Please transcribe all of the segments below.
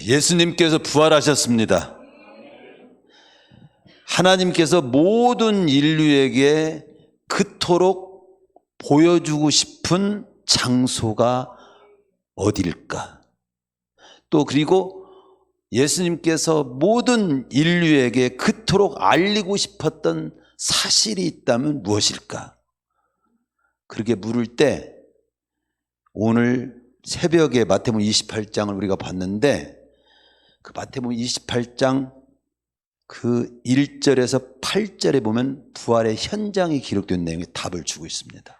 예수님께서 부활하셨습니다. 하나님께서 모든 인류에게 그토록 보여주고 싶은 장소가 어딜까? 또 그리고 예수님께서 모든 인류에게 그토록 알리고 싶었던 사실이 있다면 무엇일까? 그렇게 물을 때 오늘 새벽에 마태복음 28장을 우리가 봤는데, 그 마태복음 28장 그 1절에서 8절에 보면 부활의 현장이 기록된 내용에 답을 주고 있습니다.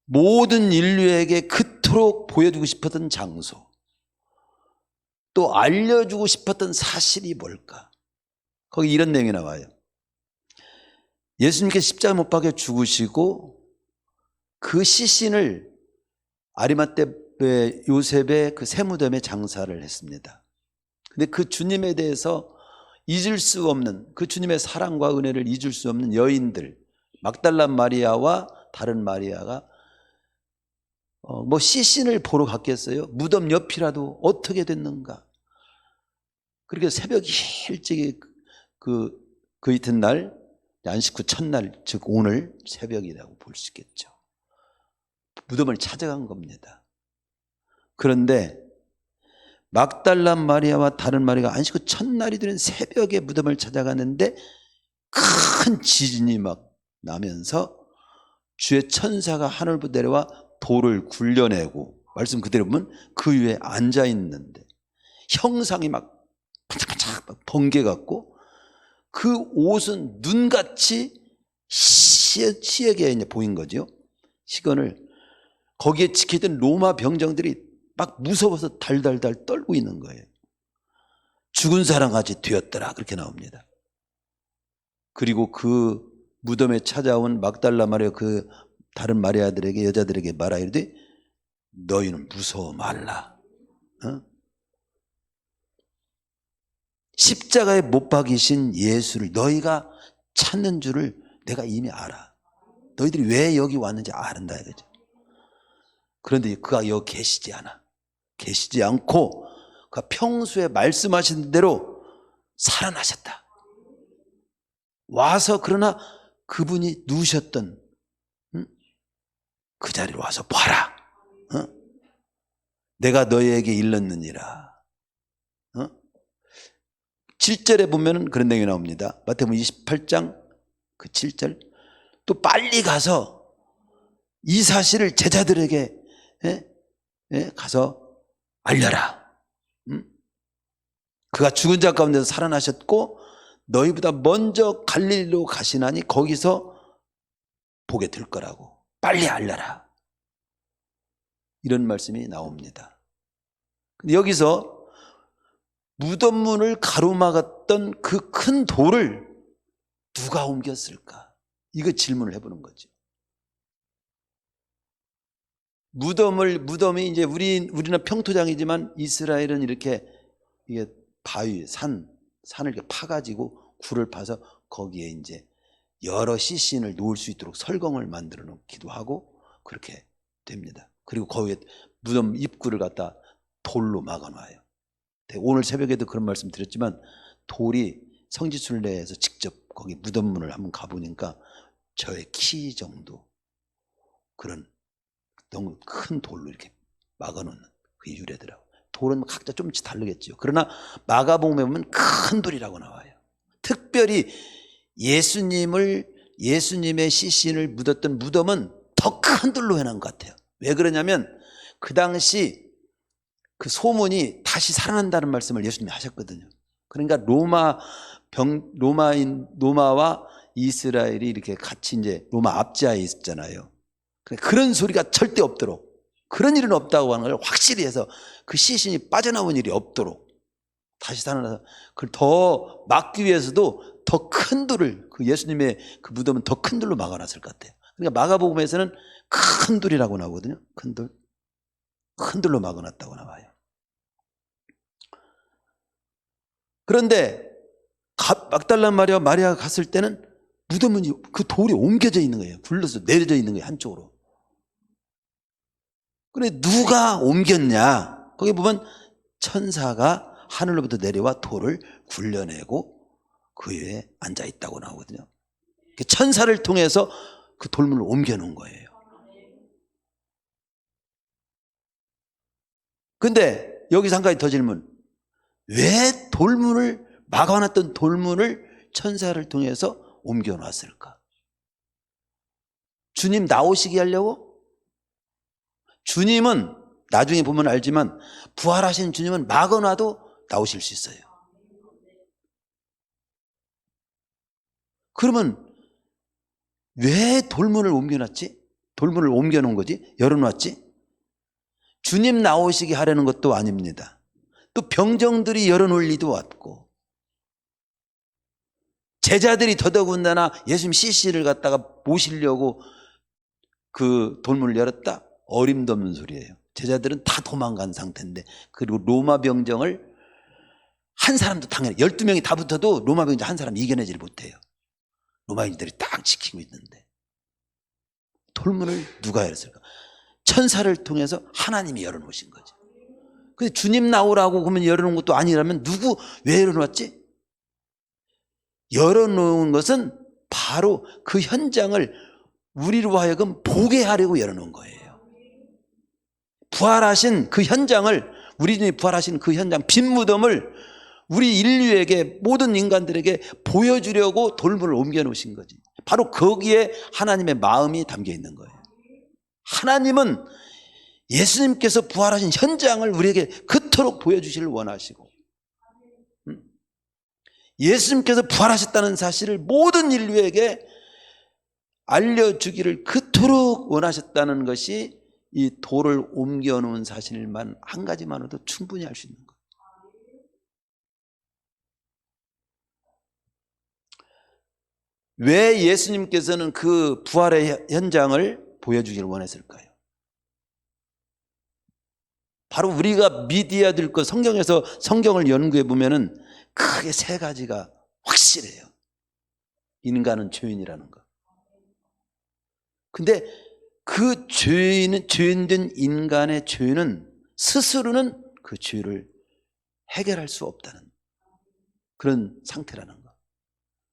모든 인류에게 그토록 보여주고 싶었던 장소, 또 알려주고 싶었던 사실이 뭘까? 거기 이런 내용이 나와요. 예수님께서 십자가 못 박혀 죽으시고 그 시신을 아리마떼 요셉의 그 세무덤에 장사를 했습니다. 근데 그 주님에 대해서 잊을 수 없는, 그 주님의 사랑과 은혜를 잊을 수 없는 여인들, 막달라 마리아와 다른 마리아가 시신을 보러 갔겠어요? 무덤 옆이라도 어떻게 됐는가? 그렇게 새벽 일찍이 그 이튿날 안식 후 첫날, 즉 오늘 새벽이라고 볼 수 있겠죠. 무덤을 찾아간 겁니다. 그런데 막달라 마리아와 다른 마리아가 안식 후 첫날이 되는 새벽에 무덤을 찾아가는데 큰 지진이 막 나면서 주의 천사가 하늘부터 내려와 돌을 굴려내고, 말씀 그대로 보면 그 위에 앉아 있는데 형상이 막 반짝반짝 번개 같고, 그 옷은 눈같이 시에게 이제 보인 거죠. 시건을 거기에 지키던 로마 병정들이 막 무서워서 달달달 떨고 있는 거예요. 죽은 사람같이 되었더라, 그렇게 나옵니다. 그리고 그 무덤에 찾아온 막달라 마리아 그 다른 마리아들에게, 여자들에게 말하이르되 너희는 무서워 말라. 십자가에 못 박이신 예수를 너희가 찾는 줄을 내가 이미 알아. 너희들이 왜 여기 왔는지 안다 이거죠. 그런데 그가 여기 계시지 않아. 계시지 않고 그가 평소에 말씀하신 대로 살아나셨다. 와서, 그러나 그분이 누우셨던 그 자리로 와서 봐라. 내가 너희에게 일렀느니라. 7절에 보면 그런 내용이 나옵니다. 마태복음 28장 그 7절. 또 빨리 가서 이 사실을 제자들에게 가서 알려라. 그가 죽은 자 가운데서 살아나셨고 너희보다 먼저 갈릴리로 가시나니 거기서 보게 될 거라고. 빨리 알려라. 이런 말씀이 나옵니다. 근데 여기서 무덤문을 가로막았던 그 큰 돌을 누가 옮겼을까? 이거 질문을 해보는 거죠. 무덤이 이제 우리는 평토장이지만 이스라엘은 이렇게 이게 바위, 산을 이렇게 파가지고 굴을 파서 거기에 이제 여러 시신을 놓을 수 있도록 설경을 만들어 놓기도 하고 그렇게 됩니다. 그리고 거기에 무덤 입구를 갖다 돌로 막아 놔요. 오늘 새벽에도 그런 말씀 드렸지만 돌이 성지순례에서 직접 거기 무덤문을 한번 가보니까 저의 키 정도 그런 너무 큰 돌로 이렇게 막아놓는 그게 유래더라고요. 돌은 각자 좀씩 다르겠죠. 그러나 마가복음에 보면 큰 돌이라고 나와요. 특별히 예수님의 시신을 묻었던 무덤은 더 큰 돌로 해놓은 것 같아요. 왜 그러냐면 그 당시 그 소문이 다시 살아난다는 말씀을 예수님이 하셨거든요. 그러니까 로마와 이스라엘이 이렇게 같이 이제 로마 압제하에 있었잖아요. 그런 소리가 절대 없도록, 그런 일은 없다고 하는 걸 확실히 해서 그 시신이 빠져나온 일이 없도록 다시 살아나서 그걸 더 막기 위해서도 더 큰 돌을, 그 예수님의 그 무덤은 더 큰 돌로 막아놨을 것 같아요. 그러니까 마가복음에서는 큰 돌이라고 나오거든요. 큰 돌. 큰 돌로 막아놨다고 나와요. 그런데 막달라 마리아가 갔을 때는 무덤은 그 돌이 옮겨져 있는 거예요. 굴러서 내려져 있는 거예요, 한쪽으로. 그런데 누가 옮겼냐? 거기 보면 천사가 하늘로부터 내려와 돌을 굴려내고 그 위에 앉아있다고 나오거든요. 천사를 통해서 그 돌문을 옮겨놓은 거예요. 근데 여기서 한 가지 더 질문. 왜 돌문을 막아놨던 돌문을 천사를 통해서 옮겨놨을까? 주님 나오시게 하려고? 주님은 나중에 보면 알지만 부활하신 주님은 막아놔도 나오실 수 있어요. 그러면 왜 돌문을 옮겨놨지? 돌문을 옮겨놓은 거지? 열어놨지? 주님 나오시게 하려는 것도 아닙니다. 또 병정들이 열어놓을 리도 없고, 제자들이 더더군다나 예수님 CC를 갖다가 모시려고 그 돌문을 열었다? 어림도 없는 소리예요. 제자들은 다 도망간 상태인데, 그리고 로마 병정을 한 사람도 당연히 12명이 다 붙어도 로마 병정 한 사람 이겨내지를 못해요. 로마인들이 딱 지키고 있는데 돌문을 누가 열었을까? 천사를 통해서 하나님이 열어놓으신 거죠. 근데 주님 나오라고 그러면 열어놓은 것도 아니라면 왜 열어놓았지? 열어놓은 것은 바로 그 현장을 우리로 하여금 보게 하려고 열어놓은 거예요. 부활하신 그 현장을, 우리 주님이 부활하신 그 현장, 빈 무덤을 우리 인류에게, 모든 인간들에게 보여주려고 돌문을 옮겨놓으신 거지. 바로 거기에 하나님의 마음이 담겨 있는 거예요. 하나님은 예수님께서 부활하신 현장을 우리에게 그토록 보여주시길 원하시고, 예수님께서 부활하셨다는 사실을 모든 인류에게 알려주기를 그토록 원하셨다는 것이 이 돌을 옮겨놓은 사실만 한 가지만으로도 충분히 알 수 있는 거예요. 왜 예수님께서는 그 부활의 현장을 보여주기를 원했을까요? 바로 우리가 믿어야 될 것, 성경에서 성경을 연구해 보면은 크게 세 가지가 확실해요. 인간은 죄인이라는 거. 근데 그 죄인된 인간의 죄는 스스로는 그 죄를 해결할 수 없다는 그런 상태라는 거.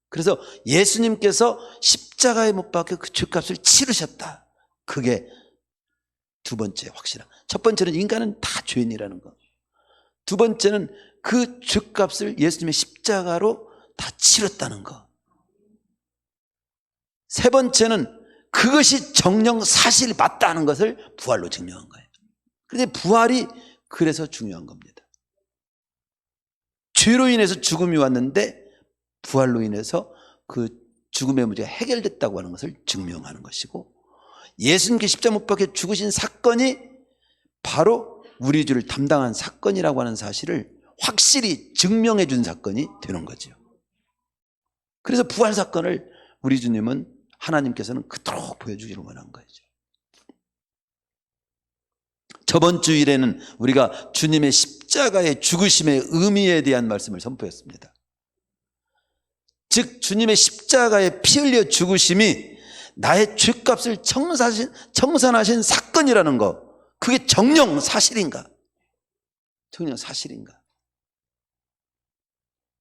그래서 예수님께서 십자가에 못 박혀 그 죄값을 치르셨다. 그게 두 번째 확실한. 첫 번째는 인간은 다 죄인이라는 거. 두 번째는 그 죄값을 예수님의 십자가로 다 치렀다는 거. 세 번째는 그것이 정령 사실이 맞다는 것을 부활로 증명한 거예요. 그런데 부활이 그래서 중요한 겁니다. 죄로 인해서 죽음이 왔는데 부활로 인해서 그 죽음의 문제가 해결됐다고 하는 것을 증명하는 것이고, 예수님께 십자가 못 박혀 죽으신 사건이 바로 우리 죄를 담당한 사건이라고 하는 사실을 확실히 증명해 준 사건이 되는 거죠. 그래서 부활 사건을 우리 주님은, 하나님께서는 그토록 보여주기를 원한 거죠. 저번 주일에는 우리가 주님의 십자가의 죽으심의 의미에 대한 말씀을 선포했습니다. 즉 주님의 십자가에 피 흘려 죽으심이 나의 죄값을 청산하신 사건이라는 거, 그게 정녕 사실인가? 정녕 사실인가?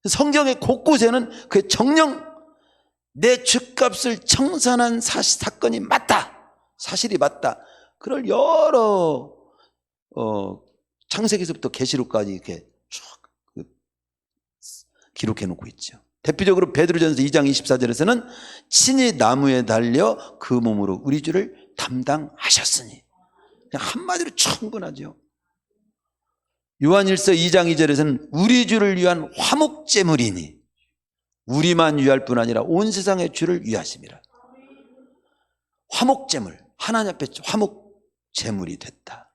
성경의 곳곳에는 그 정녕 내 죄값을 청산한 사건이 맞다, 사실이 맞다, 그걸 여러 창세기서부터 계시록까지 이렇게 쭉 기록해 놓고 있죠. 대표적으로 베드로전서 2장 24절에서는 친히 나무에 달려 그 몸으로 우리 죄를 담당하셨으니, 그냥 한마디로 충분하죠. 요한일서 2장 2절에서는 우리 죄를 위한 화목제물이니, 우리만 위할 뿐 아니라 온 세상의 죄를 위하심이라. 화목제물, 하나님 앞에 화목제물이 됐다.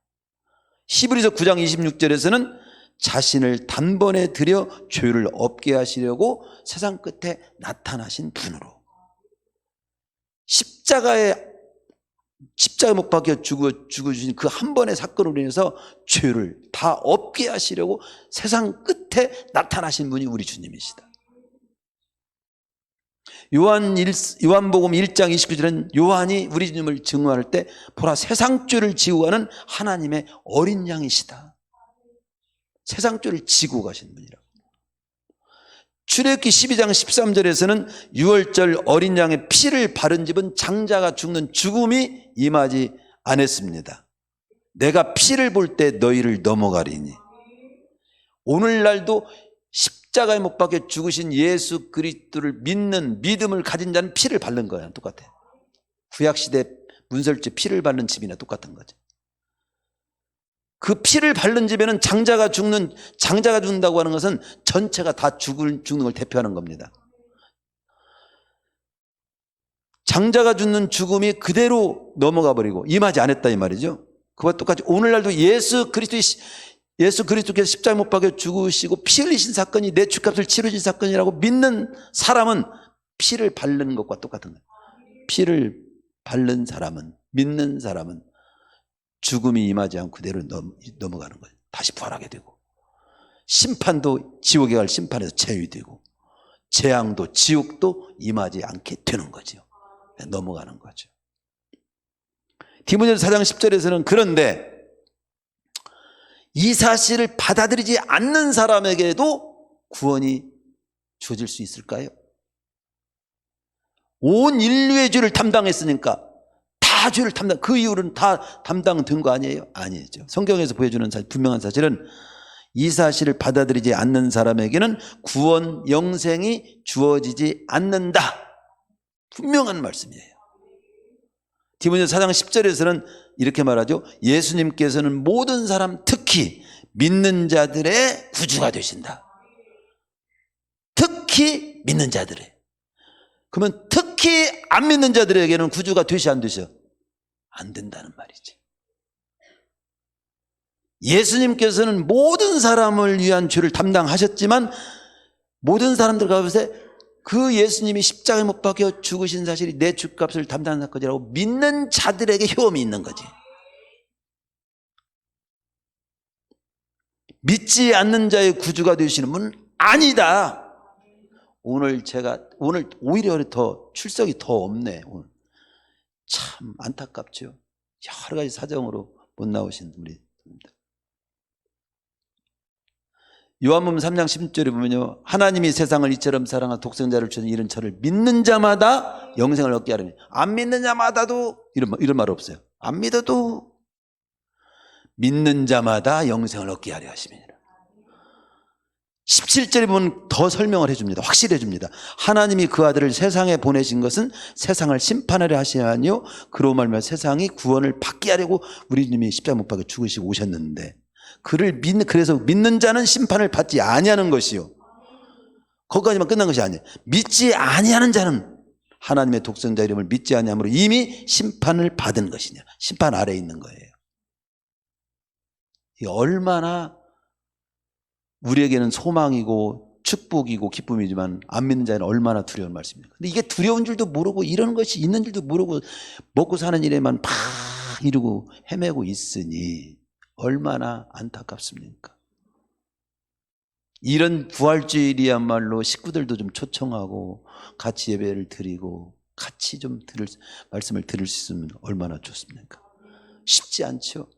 히브리서 9장 26절에서는 자신을 단번에 들여 죄를 없게 하시려고 세상 끝에 나타나신 분으로, 십자가에 못 박혀 죽어주신 그 한 번의 사건으로 인해서 죄를 다 없게 하시려고 세상 끝에 나타나신 분이 우리 주님이시다. 요한복음 1장 29절은 요한이 우리 주님을 증언할 때 보라 세상죄를 지고 가는 하나님의 어린 양이시다. 세상죄를 지고 가신 분이라고. 출애굽기 12장 13절에서는 유월절 어린 양의 피를 바른 집은 장자가 죽는 죽음이 임하지 않았습니다. 내가 피를 볼 때 너희를 넘어가리니. 오늘날도 십자가에 못 박혀 죽으신 예수 그리스도를 믿는 믿음을 가진 자는 피를 바른 거야. 똑같아요. 구약시대 문설주 피를 바른 집이나 똑같은 거죠. 그 피를 바른 집에는 장자가 죽는다고 하는 것은 전체가 다 죽는 걸 대표하는 겁니다. 장자가 죽는 죽음이 그대로 넘어가 버리고 임하지 않았다 이 말이죠. 그와 똑같이 오늘날도 예수 그리스도께서 십자가에 못 박혀 죽으시고 피 흘리신 사건이 내 죄값을 치르신 사건이라고 믿는 사람은 피를 바르는 것과 똑같은 거예요. 피를 바른 사람은, 믿는 사람은 죽음이 임하지 않고 그대로 넘어가는 거예요. 다시 부활하게 되고 심판도 지옥에 갈 심판에서 제외되고 재앙도 지옥도 임하지 않게 되는 거죠. 넘어가는 거죠. 디모데전서 4장 10절에서는 그런데 이 사실을 받아들이지 않는 사람에게도 구원이 주어질 수 있을까요? 온 인류의 죄를 담당했으니까 다 죄를 그 이후로는 다 담당된 거 아니에요? 아니죠. 성경에서 보여주는 분명한 사실은 이 사실을 받아들이지 않는 사람에게는 구원, 영생이 주어지지 않는다. 분명한 말씀이에요. 디모데전서 4장 10절에서는 이렇게 말하죠. 예수님께서는 모든 사람 특히 믿는 자들의 구주가 되신다. 특히 믿는 자들의. 그러면 특히 안 믿는 자들에게는 구주가 되시 안 되셔? 안 된다는 말이지. 예수님께서는 모든 사람을 위한 죄를 담당하셨지만 모든 사람들 가운데 그 예수님이 십자가에 못 박혀 죽으신 사실이 내 죄값을 담당한 사건이라고 믿는 자들에게 효험이 있는 거지. 믿지 않는 자의 구주가 되시는 분은 아니다. 오늘 오히려 더 출석이 더 없네. 오늘 참 안타깝죠. 여러 가지 사정으로 못 나오신 우리. 요한복음 3장 16절에 보면요, 하나님이 세상을 이처럼 사랑한 독생자를 주신 이런 저를 믿는 자마다 영생을 얻게 하려니. 안 믿는 자마다도 이런 말 없어요. 안 믿어도 믿는 자마다 영생을 얻게 하려 하심이니라. 17절에 보면 더 설명을 해줍니다. 확실히 해줍니다. 하나님이 그 아들을 세상에 보내신 것은 세상을 심판하려 하시냐 아니요 그로 말미암아 세상이 구원을 받게 하려고 우리 주님이 십자가 못 박혀 죽으시고 오셨는데 그래서 믿는 자는 심판을 받지 아니하는 것이요. 거기까지만 끝난 것이 아니에요. 믿지 아니하는 자는 하나님의 독생자 이름을 믿지 아니함으로 이미 심판을 받은 것이냐. 심판 아래에 있는 거예요. 이게 얼마나 우리에게는 소망이고 축복이고 기쁨이지만 안 믿는 자는 얼마나 두려운 말씀입니까? 근데 이게 두려운 줄도 모르고 이런 것이 있는 줄도 모르고 먹고 사는 일에만 막 이루고 헤매고 있으니 얼마나 안타깝습니까? 이런 부활주일이야말로 식구들도 좀 초청하고 같이 예배를 드리고 같이 좀 말씀을 들을 수 있으면 얼마나 좋습니까? 쉽지 않죠.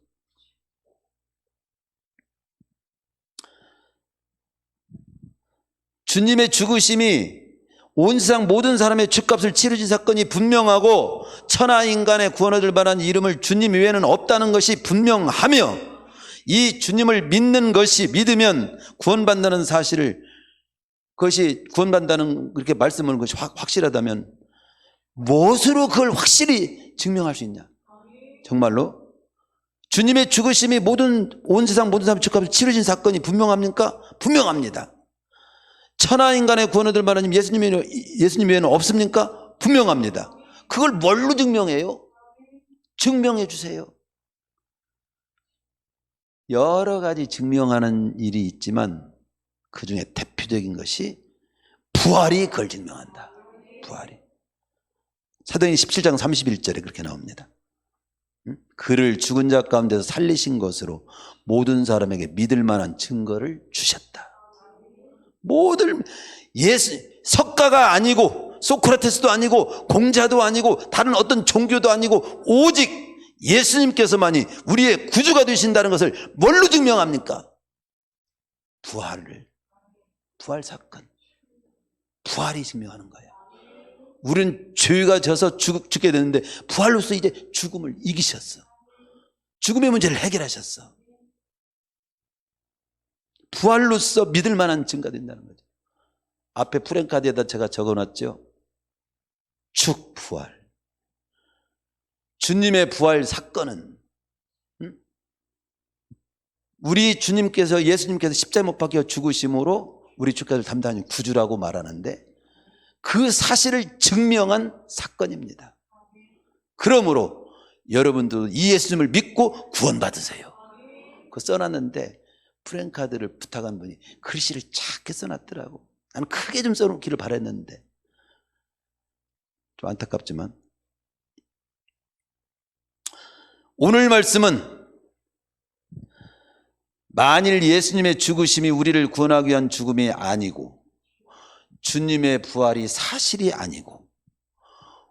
주님의 죽으심이 온 세상 모든 사람의 죄값을 치르신 사건이 분명하고 천하 인간의 구원 얻을 만한 이름을 주님 외에는 없다는 것이 분명하며 이 주님을 믿으면 구원받는다는 사실을 그것이 구원받는다는 그렇게 말씀을 것이 확실하다면 무엇으로 그걸 확실히 증명할 수 있냐? 정말로 주님의 죽으심이 온 세상 모든 사람의 죄값을 치르신 사건이 분명합니까? 분명합니다. 천하 인간의 구원 얻을 만한 예수님 외에는 없습니까? 분명합니다. 그걸 뭘로 증명해요? 증명해 주세요. 여러 가지 증명하는 일이 있지만 그 중에 대표적인 것이 부활이 그걸 증명한다. 부활이. 사도행전 17장 31절에 그렇게 나옵니다. 그를 죽은 자 가운데서 살리신 것으로 모든 사람에게 믿을 만한 증거를 주셨다. 석가가 아니고 소크라테스도 아니고 공자도 아니고 다른 어떤 종교도 아니고 오직 예수님께서만이 우리의 구주가 되신다는 것을 뭘로 증명합니까? 부활 사건, 부활이 증명하는 거예요. 우리는 죄가 져서 죽게 되는데 부활로서 이제 죽음을 이기셨어. 죽음의 문제를 해결하셨어. 부활로서 믿을 만한 증거가 된다는 거죠. 앞에 프랭카드에다 제가 적어놨죠. 축부활. 주님의 부활 사건은 우리 주님께서, 예수님께서 십자가에 못 박혀 죽으심으로 우리 주께서 담당하는 구주라고 말하는데 그 사실을 증명한 사건입니다. 그러므로 여러분도 이 예수님을 믿고 구원받으세요. 그거 써놨는데 프랭카드를 부탁한 분이 글씨를 작게 써놨더라고. 나는 크게 좀 써놓기를 바랬는데 좀 안타깝지만, 오늘 말씀은 만일 예수님의 죽으심이 우리를 구원하기 위한 죽음이 아니고 주님의 부활이 사실이 아니고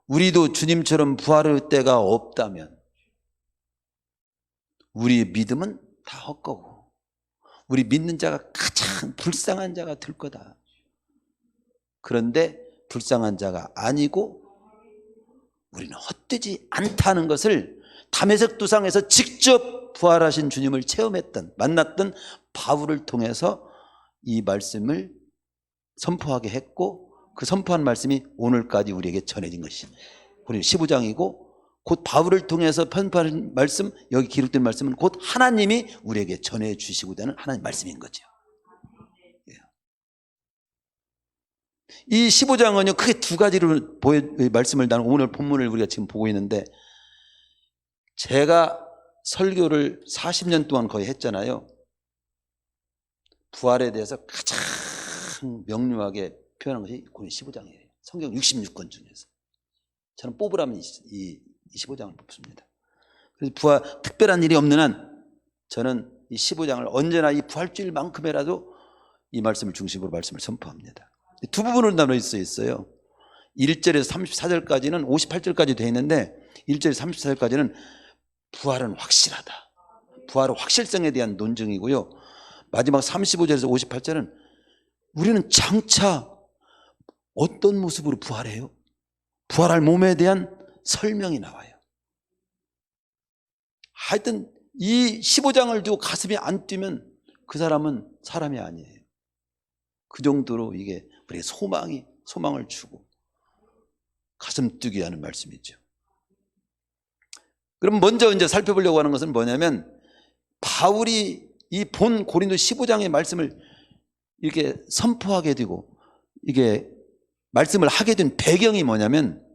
우리도 주님처럼 부활할 때가 없다면 우리의 믿음은 다 헛거고 우리 믿는 자가 가장 불쌍한 자가 될 거다. 그런데 불쌍한 자가 아니고 우리는 헛되지 않다는 것을 담에색 두상에서 직접 부활하신 주님을 체험했던, 만났던 바울을 통해서 이 말씀을 선포하게 했고 그 선포한 말씀이 오늘까지 우리에게 전해진 것이 우리 15장이고 곧 바울을 통해서 선포한 말씀, 여기 기록된 말씀은 곧 하나님이 우리에게 전해주시고자 하는 하나님 말씀인 거죠. 이 15장은요 크게 두 가지로 말씀을 나누고 오늘 본문을 우리가 지금 보고 있는데, 제가 설교를 40년 동안 거의 했잖아요. 부활에 대해서 가장 명료하게 표현한 것이 오늘 15장이에요. 성경 66권 중에서 저는 뽑으라면 이 15장을 뽑습니다. 그래서 부활, 특별한 일이 없는 한 저는 이 15장을 언제나 이 부활주일만큼이라도 이 말씀을 중심으로 말씀을 선포합니다. 두 부분으로 나눠 있어요. 1절에서 34절까지는 58절까지 되어 있는데 1절에서 34절까지는 부활은 확실하다, 부활의 확실성에 대한 논증이고요. 마지막 35절에서 58절은 우리는 장차 어떤 모습으로 부활해요? 부활할 몸에 대한 설명이 나와요. 하여튼 이 15장을 두고 가슴이 안 뛰면 그 사람은 사람이 아니에요. 그 정도로 이게 우리의 소망을 주고 가슴 뛰게 하는 말씀이죠. 그럼 먼저 이제 살펴보려고 하는 것은 뭐냐면, 바울이 이 본 고린도 15장의 말씀을 이렇게 선포하게 되고 이게 말씀을 하게 된 배경이 뭐냐면,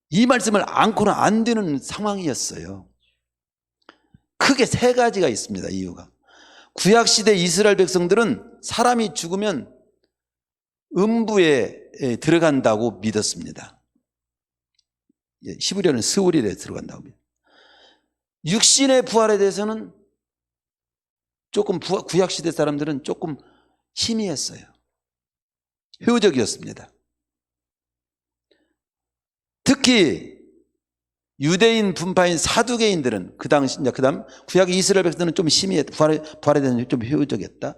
이 말씀을 안고는 안 되는 상황이었어요. 크게 세 가지가 있습니다. 이유가, 구약시대 이스라엘 백성들은 사람이 죽으면 음부에 들어간다고 믿었습니다. 히브리어는 스올일에 들어간다고 믿어요. 육신의 부활에 대해서는 조금 구약시대 사람들은 조금 희미했어요. 회의적이었습니다. 특히 유대인 분파인 사두개인들은 그 다음 구약 이스라엘 백성들은 좀 희미했다. 부활에 대해서 좀 회의적이었다.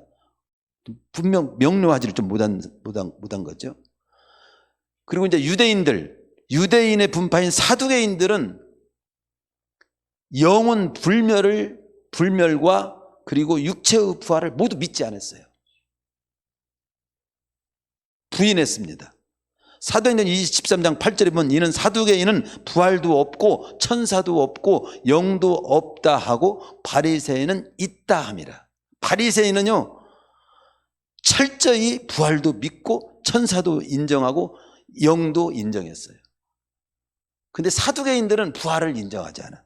분명 명료하지를 좀 못한 거죠. 그리고 이제 유대인의 분파인 사두개인들은 영혼 불멸과 그리고 육체의 부활을 모두 믿지 않았어요. 부인했습니다. 사도행전 23장 8절에 보면 이는 사두개인은 부활도 없고 천사도 없고 영도 없다 하고 바리새인은 있다 함이라. 바리새인은요 철저히 부활도 믿고 천사도 인정하고 영도 인정했어요. 근데 사두개인들은 부활을 인정하지 않아.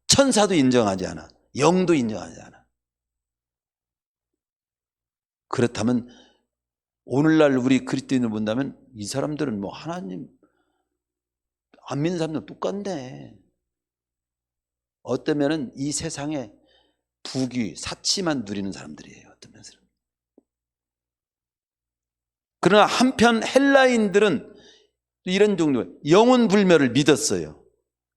천사도 인정하지 않아. 영도 인정하지 않아. 그렇다면 오늘날 우리 그리스도인을 본다면 이 사람들은 뭐 하나님 안 믿는 사람들은 똑같네. 어쩌면은 이 세상에 부귀, 사치만 누리는 사람들이에요. 어떤 면에서는. 그러나 한편 헬라인들은 이런 종류 영혼 불멸을 믿었어요.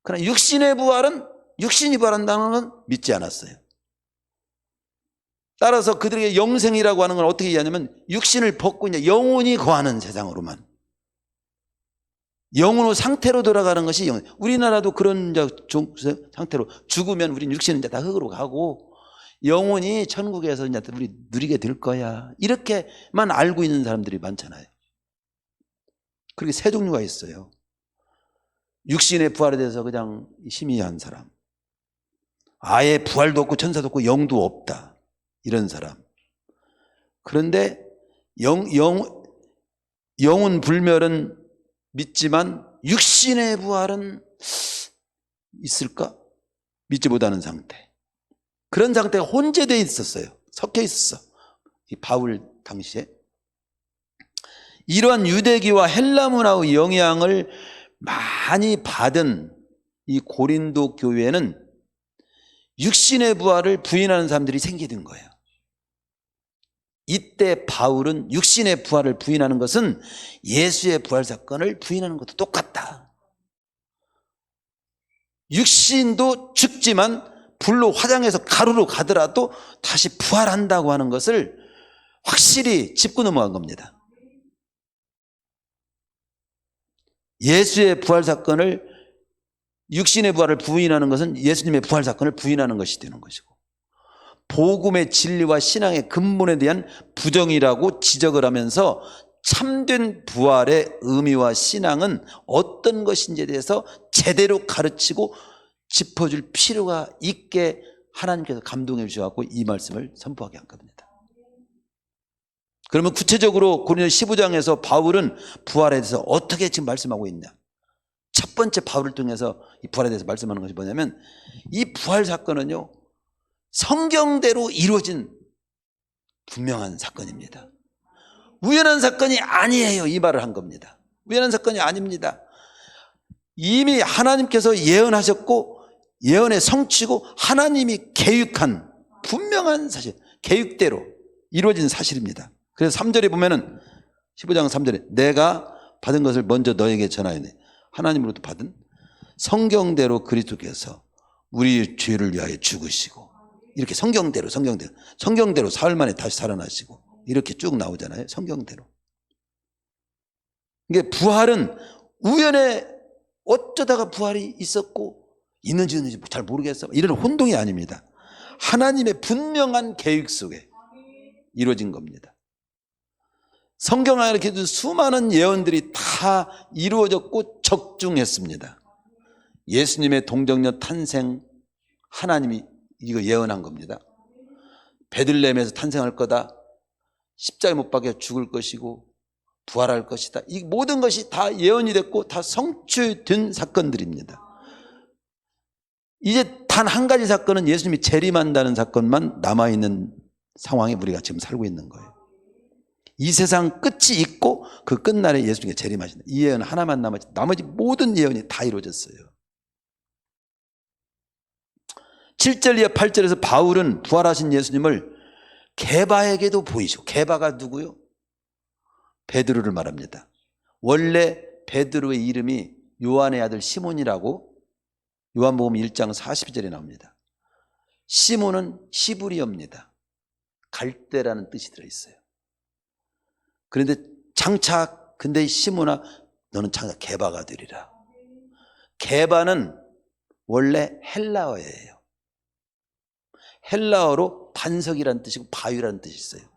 그러나 육신의 부활은 육신이 부활한다는 건 믿지 않았어요. 따라서 그들에게 영생이라고 하는 건 어떻게 이해하냐면 육신을 벗고 이제 영혼이 거하는 세상으로만, 영혼의 상태로 돌아가는 것이 영혼. 우리나라도 그런 상태로 죽으면 우리는 육신은 이제 다 흙으로 가고 영혼이 천국에서 이제 우리 누리게 될 거야, 이렇게만 알고 있는 사람들이 많잖아요. 그렇게 세 종류가 있어요. 육신의 부활에 대해서 그냥 희미한 사람, 아예 부활도 없고 천사도 없고 영도 없다, 이런 사람. 그런데 영혼 불멸은 믿지만 육신의 부활은 있을까? 믿지 못하는 상태. 그런 상태가 혼재되어 있었어요. 섞여 있었어, 이 바울 당시에. 이러한 유대기와 헬라 문화의 영향을 많이 받은 이 고린도 교회는 육신의 부활을 부인하는 사람들이 생기는 거예요. 이때 바울은 육신의 부활을 부인하는 것은 예수의 부활 사건을 부인하는 것도 똑같다. 육신도 죽지만 불로 화장해서 가루로 가더라도 다시 부활한다고 하는 것을 확실히 짚고 넘어간 겁니다. 예수의 부활 사건을, 육신의 부활을 부인하는 것은 예수님의 부활 사건을 부인하는 것이 되는 것이고, 복음의 진리와 신앙의 근본에 대한 부정이라고 지적을 하면서 참된 부활의 의미와 신앙은 어떤 것인지에 대해서 제대로 가르치고 짚어줄 필요가 있게 하나님께서 감동해 주셔서 이 말씀을 선포하게 한 겁니다. 그러면 구체적으로 고린도 15장에서 바울은 부활에 대해서 어떻게 지금 말씀하고 있냐? 첫 번째 바울을 통해서 이 부활에 대해서 말씀하는 것이 뭐냐면, 이 부활 사건은요, 성경대로 이루어진 분명한 사건입니다. 우연한 사건이 아니에요, 이 말을 한 겁니다. 우연한 사건이 아닙니다. 이미 하나님께서 예언하셨고 예언의 성취고 하나님이 계획한 분명한 사실, 계획대로 이루어진 사실입니다. 그래서 3절에 보면은 15장 3절에 내가 받은 것을 먼저 너에게 전하였네. 하나님으로부터 받은 성경대로 그리스도께서 우리 죄를 위하여 죽으시고, 이렇게 성경대로 사흘 만에 다시 살아나시고, 이렇게 쭉 나오잖아요. 성경대로. 이게 부활은 우연에 어쩌다가 부활이 있었고 있는지 없는지 잘 모르겠어, 이런 혼동이 아닙니다. 하나님의 분명한 계획 속에 이루어진 겁니다. 성경 안에 이렇게 수많은 예언들이 다 이루어졌고 적중했습니다. 예수님의 동정녀 탄생, 하나님이 이거 예언한 겁니다. 베들레헴에서 탄생할 거다, 십자가에 못 박혀 죽을 것이고 부활할 것이다, 이 모든 것이 다 예언이 됐고 다 성취된 사건들입니다. 이제 단 한 가지 사건은 예수님이 재림한다는 사건만 남아있는 상황에 우리가 지금 살고 있는 거예요. 이 세상 끝이 있고 그 끝날에 예수님이 재림하신다, 이 예언 하나만 남았지 나머지 모든 예언이 다 이루어졌어요. 7절 이하 8절에서 바울은 부활하신 예수님을 게바에게도 보이시고, 게바가 누구요? 베드로를 말합니다. 원래 베드로의 이름이 요한의 아들 시몬이라고 요한복음 1장 42절에 나옵니다. 시몬은 히브리어입니다. 갈대라는 뜻이 들어있어요. 그런데 장차 근데 시몬아 너는 장차 게바가 되리라. 게바는 원래 헬라어예요. 헬라어로 반석이라는 뜻이고 바위라는 뜻이 있어요.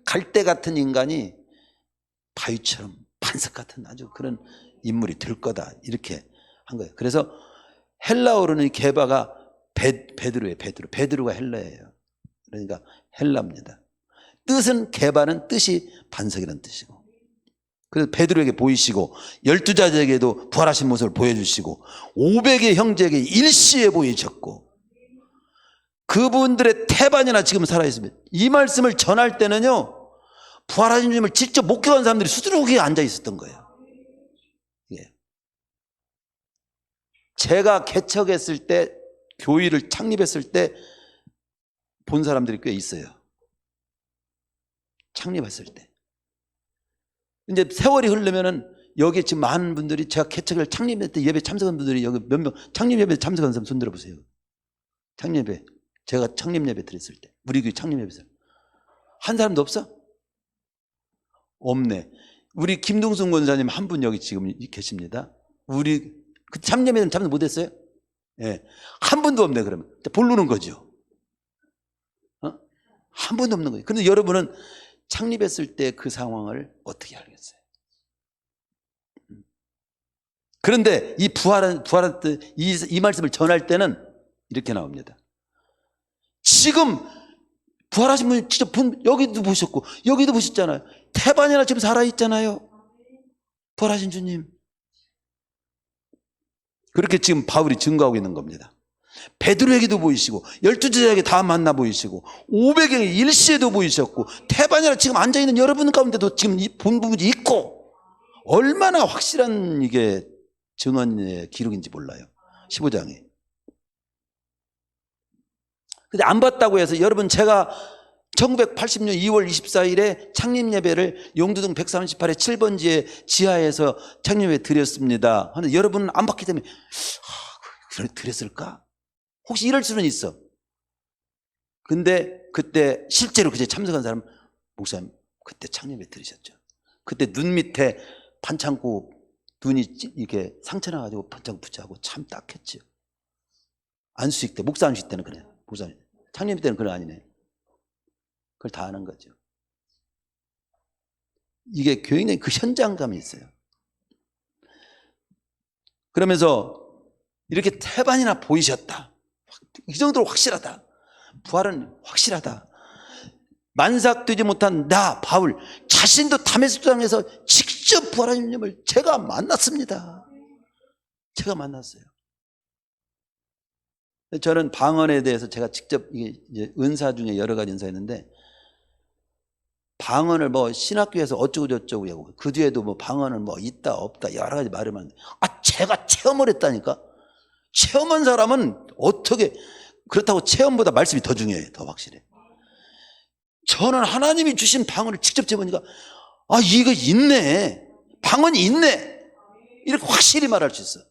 갈대 같은 인간이 바위처럼 반석 같은 아주 그런 인물이 될 거다, 이렇게 한 거예요. 그래서 헬라어로는 게바가 베드로예요. 베드로가 헬라예요. 그러니까 헬라입니다. 뜻은, 게바는 뜻이 반석이라는 뜻이고, 그래서 베드로에게 보이시고 12자에게도 부활하신 모습을 보여주시고 500의 형제에게 일시에 보이셨고, 그분들의 태반이나 지금 살아있습니다. 이 말씀을 전할 때는요, 부활하신 주님을 직접 목격한 사람들이 수두룩하게 앉아 있었던 거예요. 예. 제가 개척했을 때, 교회를 창립했을 때 본 사람들이 꽤 있어요. 창립했을 때. 이제 세월이 흐르면은 여기 지금 많은 분들이 제가 개척을 창립 때 예배 참석한 분들이 여기 몇 명, 창립 예배 참석한 사람 손 들어보세요. 창립 예배. 제가 창립 예배 드렸을 때. 우리 교회 창립 예배. 한 사람도 없어? 없네. 우리 김동순 권사님 한 분 여기 지금 계십니다. 우리 그 창립 예배는 참석 못 했어요? 예. 네. 한 분도 없네, 그러면. 모르는 거죠. 한 분도 없는 거예요. 그런데 여러분은 창립했을 때 그 상황을 어떻게 알겠어요? 그런데 이 부활할 때, 이 말씀을 전할 때는 이렇게 나옵니다. 지금 부활하신 분이 직접 여기도 보셨고, 여기도 보셨잖아요. 태반이나 지금 살아있잖아요. 부활하신 주님. 그렇게 지금 바울이 증거하고 있는 겁니다. 베드로에게도 보이시고 12제자에게 다 만나 보이시고 500명의 일시에도 보이셨고 태반이라 지금 앉아있는 여러분 가운데도 지금 본 부분이 있고 얼마나 확실한 이게 증언의 기록인지 몰라요. 15장에. 근데 안 봤다고 해서 여러분 제가 1980년 2월 24일에 창립예배를 용두동 138의 7번지에 지하에서 창립예배 드렸습니다. 하는데 여러분은 안 봤기 때문에 드렸을까? 혹시 이럴 수는 있어. 근데 그때 실제로 그제 참석한 사람 목사님 그때 창립에 들으셨죠. 그때 눈 밑에 반창고 눈이 이렇게 상처 나가지고 번쩍 붙여하고 참 딱했죠. 안수익 때 목사 안수익 때는 그래요. 목사 창립 때는 그건 아니네. 그걸 다 아는 거죠. 이게 굉장히 그 현장감이 있어요. 그러면서 이렇게 태반이나 보이셨다. 이 정도로 확실하다. 부활은 확실하다. 만삭되지 못한 나 바울 자신도 다메섹도상에서 직접 부활하신 주님을 제가 만났습니다. 제가 만났어요. 저는 방언에 대해서 제가 직접 이제 은사 중에 여러 가지 은사였는데 방언을 뭐 신학교에서 어쩌고 저쩌고 하고 그 뒤에도 뭐 방언은 뭐 있다 없다 여러 가지 말하면 제가 체험을 했다니까. 체험한 사람은 어떻게 그렇다고 체험보다 말씀이 더 중요해요. 더 확실해. 저는 하나님이 주신 방언을 직접 재보니까 이거 있네. 방언이 있네. 이렇게 확실히 말할 수 있어.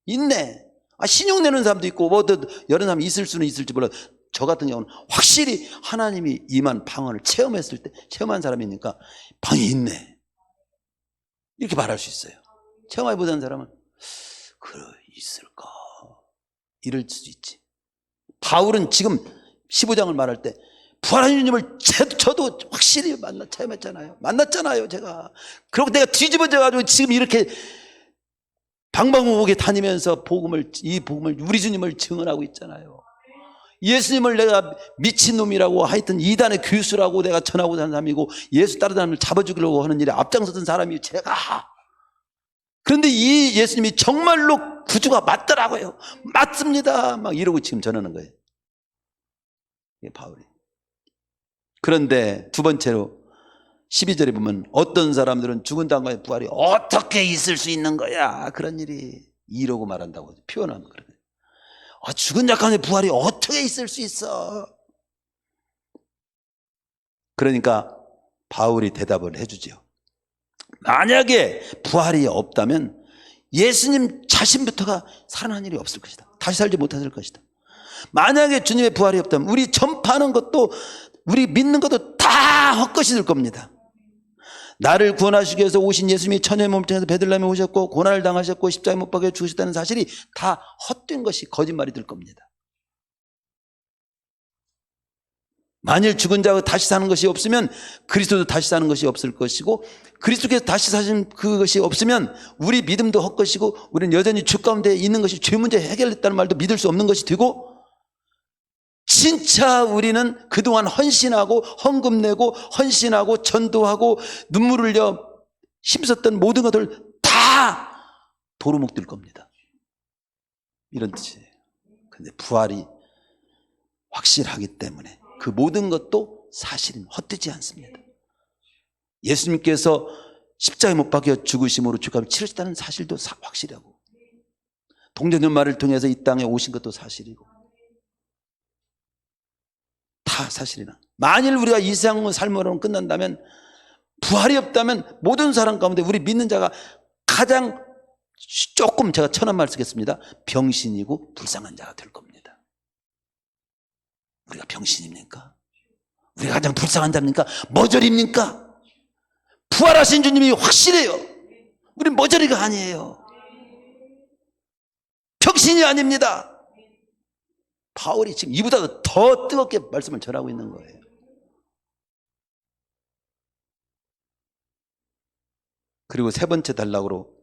있네. 신용 내는 사람도 있고 뭐 여러 사람이 있을 수는 있을지 몰라. 저 같은 경우는 확실히 하나님이 임한 방언을 체험했을 때 체험한 사람이니까 방이 있네. 이렇게 말할 수 있어요. 체험하지 못한 사람은 그래 있을까? 이럴 수도 있지. 바울은 지금 15장을 말할 때 부활하신 주님을 저도 확실히 체험했잖아요. 만났잖아요, 제가. 그리고 내가 뒤집어져가지고 지금 이렇게 방방곡곡에 다니면서 이 복음을, 우리 주님을 증언하고 있잖아요. 예수님을 내가 미친놈이라고 하여튼 이단의 교수라고 내가 전하고 사는 사람이고 예수 따르는 사람을 잡아주려고 하는 일에 앞장섰던 사람이 제가. 그런데 이 예수님이 정말로 구주가 맞더라고요. 맞습니다. 막 이러고 지금 전하는 거예요. 이게 바울이. 그런데 두 번째로 12절에 보면 어떤 사람들은 죽은 다음에 부활이 어떻게 있을 수 있는 거야. 그런 일이 이러고 말한다고 표현하면 그래요. 죽은 자 가운데 부활이 어떻게 있을 수 있어. 그러니까 바울이 대답을 해주지요. 만약에 부활이 없다면 예수님 자신부터가 살아난 일이 없을 것이다. 다시 살지 못했을 것이다. 만약에 주님의 부활이 없다면 우리 전파하는 것도 우리 믿는 것도 다 헛것이 될 겁니다. 나를 구원하시기 위해서 오신 예수님이 천의 몸을 통해서 베들레헴에 오셨고 고난을 당하셨고 십자가에 못 박혀 죽으셨다는 사실이 다 헛된 것이 거짓말이 될 겁니다. 만일 죽은 자가 다시 사는 것이 없으면 그리스도도 다시 사는 것이 없을 것이고 그리스도께서 다시 사신 그것이 없으면 우리 믿음도 헛것이고 우리는 여전히 주 가운데 있는 것이 죄 문제 해결됐다는 말도 믿을 수 없는 것이 되고 진짜 우리는 그동안 헌신하고 헌금 내고 헌신하고 전도하고 눈물 흘려 힘썼던 모든 것들 다 도루묵 될 겁니다. 이런 뜻이에요. 그런데 부활이 확실하기 때문에 그 모든 것도 사실은 헛되지 않습니다. 예수님께서 십자가에 못 박혀 죽으심으로 죄값을 치르셨다는 사실도 확실하고 동정연말을 통해서 이 땅에 오신 것도 사실이고 다 사실이나 만일 우리가 이 세상 삶으로는 끝난다면 부활이 없다면 모든 사람 가운데 우리 믿는 자가 가장 조금 제가 천한 말 쓰겠습니다. 병신이고 불쌍한 자가 될 겁니다. 우리가 병신입니까? 우리가 가장 불쌍한 자입니까? 머저리입니까? 부활하신 주님이 확실해요. 우린 머저리가 아니에요. 병신이 아닙니다. 바울이 지금 이보다 더 뜨겁게 말씀을 전하고 있는 거예요. 그리고 세 번째 단락으로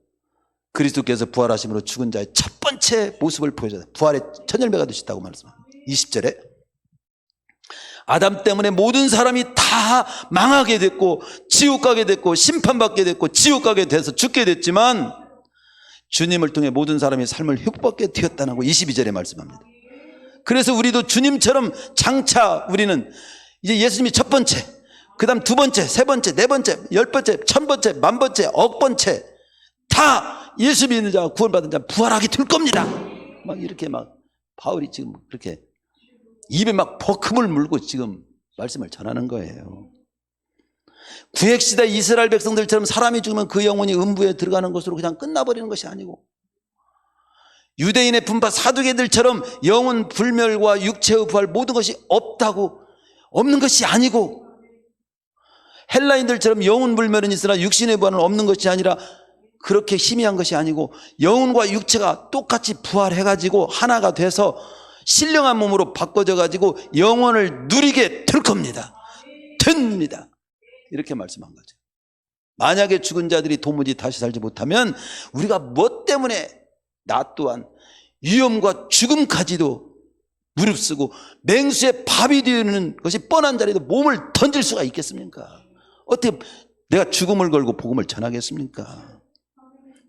그리스도께서 부활하심으로 죽은 자의 첫 번째 모습을 보여줘요. 부활의 첫 열매가 되셨다고 말씀합니다. 20절에 아담 때문에 모든 사람이 다 망하게 됐고 지옥 가게 됐고 심판받게 됐고 지옥 가게 돼서 죽게 됐지만 주님을 통해 모든 사람이 삶을 회복받게 되었다는 거 22절에 말씀합니다. 그래서 우리도 주님처럼 장차 우리는 이제 예수님이 첫 번째, 그 다음 두 번째, 세 번째, 네 번째, 열 번째, 천 번째, 만 번째, 억 번째 다 예수 믿는 자와 구원받은 자 부활하게 될 겁니다. 막 이렇게 막 바울이 지금 그렇게 입에 막 버금을 물고 지금 말씀을 전하는 거예요. 구약시대 이스라엘 백성들처럼 사람이 죽으면 그 영혼이 음부에 들어가는 것으로 그냥 끝나버리는 것이 아니고 유대인의 분파 사두개들처럼 영혼 불멸과 육체의 부활 모든 것이 없는 것이 아니고 헬라인들처럼 영혼 불멸은 있으나 육신의 부활은 없는 것이 아니라 그렇게 희미한 것이 아니고 영혼과 육체가 똑같이 부활해가지고 하나가 돼서 신령한 몸으로 바꿔져가지고 영혼을 누리게 될 겁니다. 됩니다. 이렇게 말씀한 거죠. 만약에 죽은 자들이 도무지 다시 살지 못하면 우리가 뭐 때문에 나 또한 위험과 죽음까지도 무릅쓰고 맹수의 밥이 되는 것이 뻔한 자리에도 몸을 던질 수가 있겠습니까? 어떻게 내가 죽음을 걸고 복음을 전하겠습니까?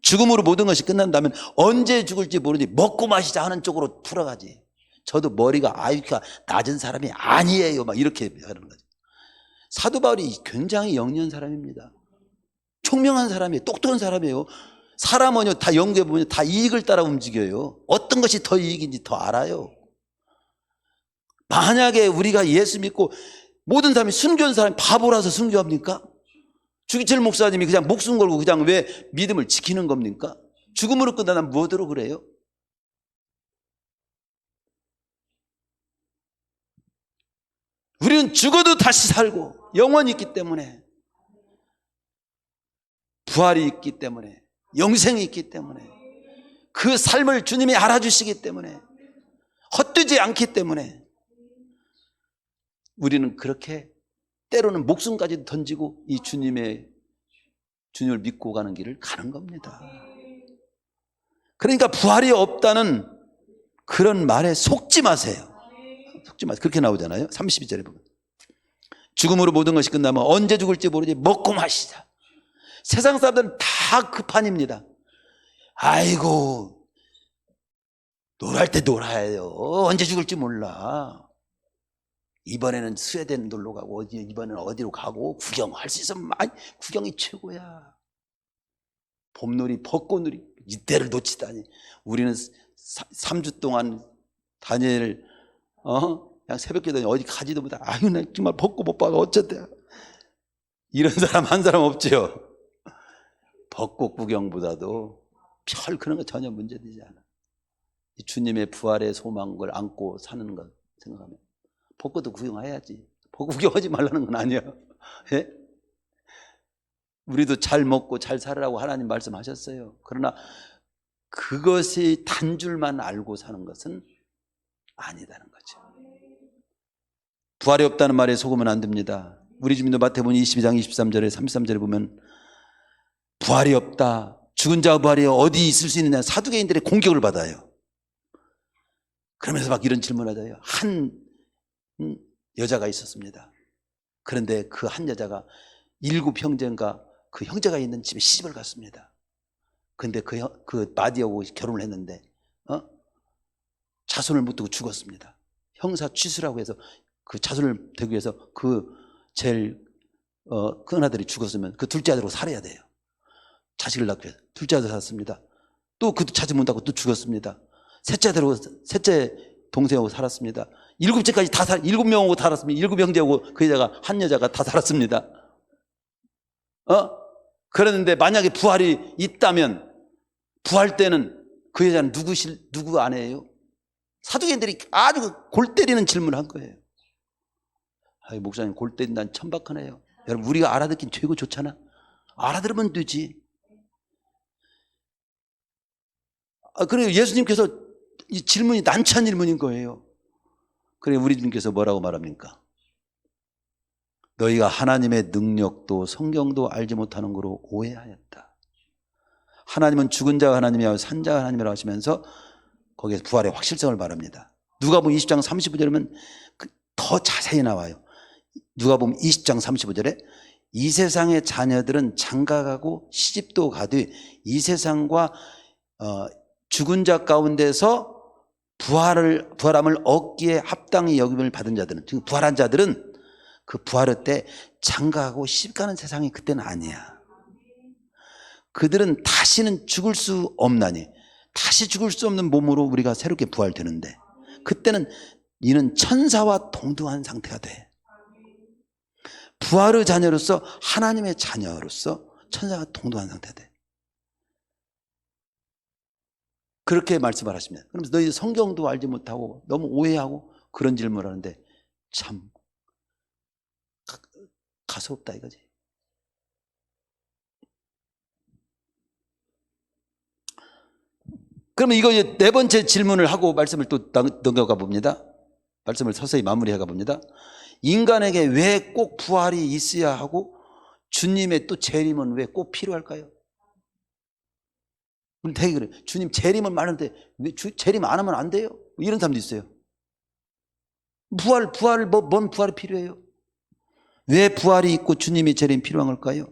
죽음으로 모든 것이 끝난다면 언제 죽을지 모르니 먹고 마시자 하는 쪽으로 풀어가지. 저도 머리가 IQ가 낮은 사람이 아니에요 막 이렇게 하는 거죠. 사도 바울이 굉장히 영리한 사람입니다. 총명한 사람이에요. 똑똑한 사람이에요. 사람은요 다 연구해 보면 다 이익을 따라 움직여요. 어떤 것이 더 이익인지 더 알아요. 만약에 우리가 예수 믿고 모든 사람이 순교한 사람이 바보라서 순교합니까? 주기철 목사님이 그냥 목숨 걸고 그냥 왜 믿음을 지키는 겁니까? 죽음으로 끝나면 무엇으로 그래요? 우리는 죽어도 다시 살고 영원히 있기 때문에 부활이 있기 때문에 영생이 있기 때문에 그 삶을 주님이 알아주시기 때문에 헛되지 않기 때문에 우리는 그렇게 때로는 목숨까지 던지고 이 주님을 믿고 가는 길을 가는 겁니다. 그러니까 부활이 없다는 그런 말에 속지 마세요. 속지 마세요. 그렇게 나오잖아요. 32절에 보면 죽음으로 모든 것이 끝나면 언제 죽을지 모르지 먹고 마시자. 세상 사람들은 다 급한입니다. 아이고 놀할 때 놀아요. 언제 죽을지 몰라. 이번에는 스웨덴 놀러 가고 이번에는 어디로 가고 구경할 수 있으면 많이 구경이 최고야. 봄놀이 벚꽃놀이 이때를 놓치다니. 우리는 3주 동안 다니엘 그냥 새벽기도니 어디 가지도 못해. 아유 나 정말 벚꽃 못 봐가 어쩌대. 이런 사람 한 사람 없죠. 벚꽃 구경보다도 별 그런 거 전혀 문제되지 않아. 주님의 부활의 소망을 안고 사는 것 생각하면 벚꽃도 구경해야지. 벚꽃 구경하지 말라는 건 아니야. 예? 우리도 잘 먹고 잘 살으라고 하나님 말씀하셨어요. 그러나 그것이 단줄만 알고 사는 것은 아니다는 거죠. 부활이 없다는 말에 속으면 안 됩니다. 우리 주님도 마태복음 22장 23절에 33절에 보면 부활이 없다. 죽은 자 부활이 어디 있을 수 있느냐. 사두개인들의 공격을 받아요. 그러면서 막 이런 질문을 하잖아요. 한 여자가 있었습니다. 그런데 그 한 여자가 7 형제인가 그 형제가 있는 집에 시집을 갔습니다. 그런데 그 마디하고 결혼을 했는데 자손을 못 두고 죽었습니다. 형사 취수라고 해서 그 자손을 되기 위해서 그 제일 큰 아들이 죽었으면 그 둘째 아들하고 살아야 돼요. 자식을 낳기 위해서 둘째 아들 살았습니다. 또 그 자식 못 낳고 또 죽었습니다. 셋째 동생하고 살았습니다. 7째까지 다 7명하고 다 살았습니다. 7 형제하고 그 여자가 한 여자가 다 살았습니다. 그런데 만약에 부활이 있다면 부활 때는 그 여자는 누구 아내예요? 사두개인들이 아주 골 때리는 질문을 한 거예요. 아이, 목사님 골 때린다는 천박하네요. 여러분 우리가 알아듣긴 최고 좋잖아. 알아들으면 되지. 그래요. 예수님께서 이 질문이 난처한 질문인 거예요. 그래 우리 주님께서 뭐라고 말합니까? 너희가 하나님의 능력도 성경도 알지 못하는 거로 오해하였다. 하나님은 죽은 자가 하나님이야 산 자가 하나님이라고 하시면서 거기에서 부활의 확실성을 말합니다. 누가복음 20장 35절이면 더 자세히 나와요. 누가복음 20장 35절에 이 세상의 자녀들은 장가가고 시집도 가되 이 세상과 죽은 자 가운데서 부활함을 얻기에 합당히 여김을 받은 자들은, 지금 부활한 자들은 그 부활할 때 장가가고 시집가는 세상이 그때는 아니야. 그들은 다시는 죽을 수 없나니, 다시 죽을 수 없는 몸으로 우리가 새롭게 부활되는데, 그때는 이는 천사와 동등한 상태가 돼. 부활의 자녀로서, 하나님의 자녀로서 천사와 동등한 상태가 돼. 그렇게 말씀을 하십니다. 그러면서 너희 성경도 알지 못하고 너무 오해하고 그런 질문을 하는데 참 가소롭다 이거지. 그러면 이거 네 번째 질문을 하고 말씀을 또 넘어가 봅니다. 말씀을 서서히 마무리해 봅니다. 인간에게 왜 꼭 부활이 있어야 하고 주님의 또 재림은 왜 꼭 필요할까요? 되게 그래. 주님 재림은 많은데 왜 재림 안 하면 안 돼요? 이런 사람도 있어요. 뭔 부활이 필요해요? 왜 부활이 있고 주님의 재림이 필요한 걸까요?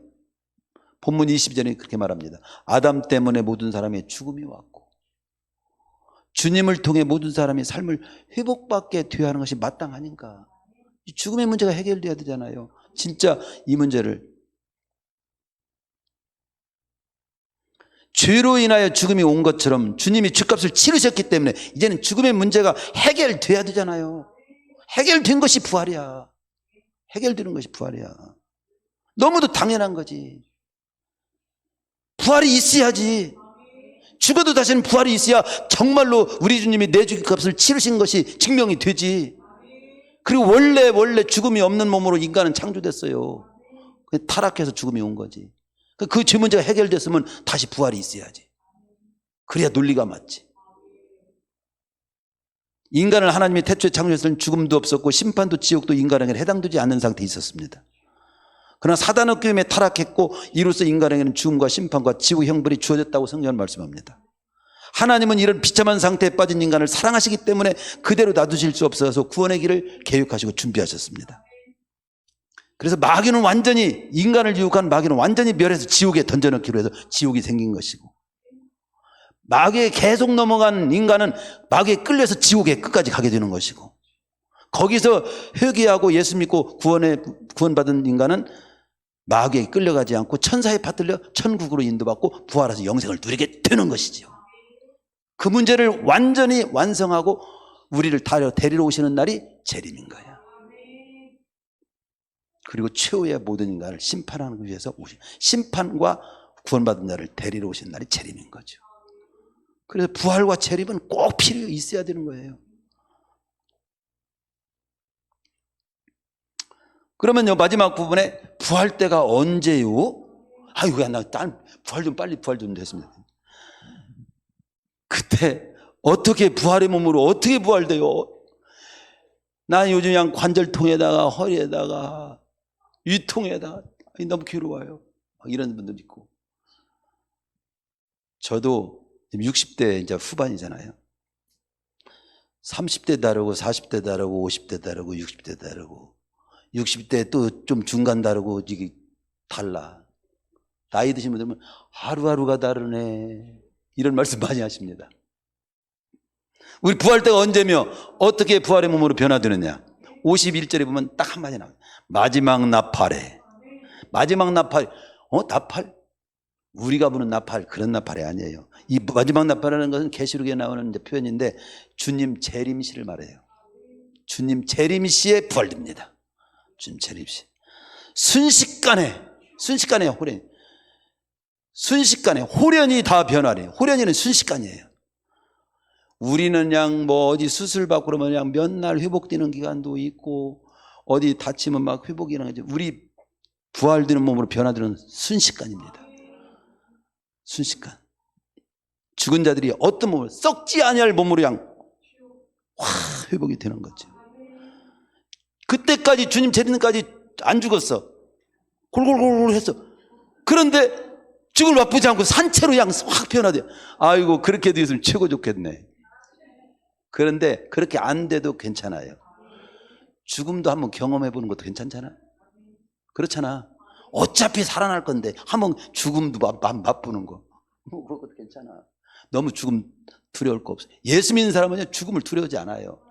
본문 22절에 그렇게 말합니다. 아담 때문에 모든 사람의 죽음이 왔고 주님을 통해 모든 사람이 삶을 회복받게 되어야 하는 것이 마땅 아닌가. 이 죽음의 문제가 해결돼야 되잖아요. 진짜 이 문제를, 죄로 인하여 죽음이 온 것처럼 주님이 죗값을 치르셨기 때문에 이제는 죽음의 문제가 해결돼야 되잖아요. 해결된 것이 부활이야. 해결되는 것이 부활이야. 너무도 당연한 거지. 부활이 있어야지. 죽어도 다시는 부활이 있어야 정말로 우리 주님이 내 죗값을 치르신 것이 증명이 되지. 그리고 원래 죽음이 없는 몸으로 인간은 창조됐어요. 타락해서 죽음이 온 거지. 그 죄 문제가 해결됐으면 다시 부활이 있어야지. 그래야 논리가 맞지. 인간을 하나님이 태초에 창조했을 때는 죽음도 없었고 심판도 지옥도 인간에게는 해당되지 않는 상태에 있었습니다. 그러나 사단의 교임에 타락했고 이로써 인간에게는 죽음과 심판과 지옥 형벌이 주어졌다고 성경은 말씀합니다. 하나님은 이런 비참한 상태에 빠진 인간을 사랑하시기 때문에 그대로 놔두실 수 없어서 구원의 길을 계획하시고 준비하셨습니다. 그래서 마귀는 완전히, 인간을 유혹한 마귀는 완전히 멸해서 지옥에 던져넣기로 해서 지옥이 생긴 것이고, 마귀에 계속 넘어간 인간은 마귀에 끌려서 지옥에 끝까지 가게 되는 것이고, 거기서 회개하고 예수 믿고 구원받은 인간은 마귀에 끌려가지 않고 천사에 받들려 천국으로 인도받고 부활해서 영생을 누리게 되는 것이지요. 그 문제를 완전히 완성하고 우리를 데리러 오시는 날이 재림인 거야. 그리고 최후의 모든 인간을 심판하는 위해서 심판과 구원받은 자를 데리러 오신 날이 재림인 거죠. 그래서 부활과 재림은 꼭 필요 있어야 되는 거예요. 그러면요, 마지막 부분에 부활 때가 언제요? 아이고, 나 부활 좀 됐습니다. 그때 어떻게 부활의 몸으로 어떻게 부활돼요? 난 요즘 그냥 관절통에다가 허리에다가 위통에다가 너무 괴로워요. 이런 분들 있고. 저도 60대 이제 후반이잖아요. 30대 다르고 40대 다르고 50대 다르고 60대 다르고 60대 또 좀 중간 다르고 이게 달라. 나이 드신 분들은 하루하루가 다르네. 이런 말씀 많이 하십니다. 우리 부활 때가 언제며 어떻게 부활의 몸으로 변화되느냐. 51절에 보면 딱 한마디 나와요. 마지막 나팔에. 마지막 나팔. 나팔? 우리가 부르는 나팔, 그런 나팔이 아니에요. 이 마지막 나팔이라는 것은 계시록에 나오는 이제 표현인데 주님 재림시를 말해요. 주님 재림시에 부활됩니다. 주님 재림시. 순식간에 호련히. 순식간에 호련히 다 변화래요. 호련히는 순식간이에요. 우리는 그냥 뭐 어디 수술 받고 그러면 그냥 몇 날 회복되는 기간도 있고 어디 다치면 막 회복이 일어나는 거지. 우리 부활되는 몸으로 변화되는 순식간입니다. 순식간. 죽은 자들이 어떤 몸을 썩지 아니할 몸으로 그냥 확 회복이 되는 거죠. 그때까지 주님 재림까지 안 죽었어. 골골골골 했어. 그런데 죽을 맛보지 않고 산채로 그냥 확 변화돼. 아이고 그렇게 되었으면 최고 좋겠네. 그런데 그렇게 안 돼도 괜찮아요. 죽음도 한번 경험해 보는 것도 괜찮잖아. 그렇잖아. 어차피 살아날 건데 한번 죽음도 맛보는 거. 뭐 그것도 괜찮아. 너무 죽음 두려울 거 없어. 예수 믿는 사람은 죽음을 두려워하지 않아요.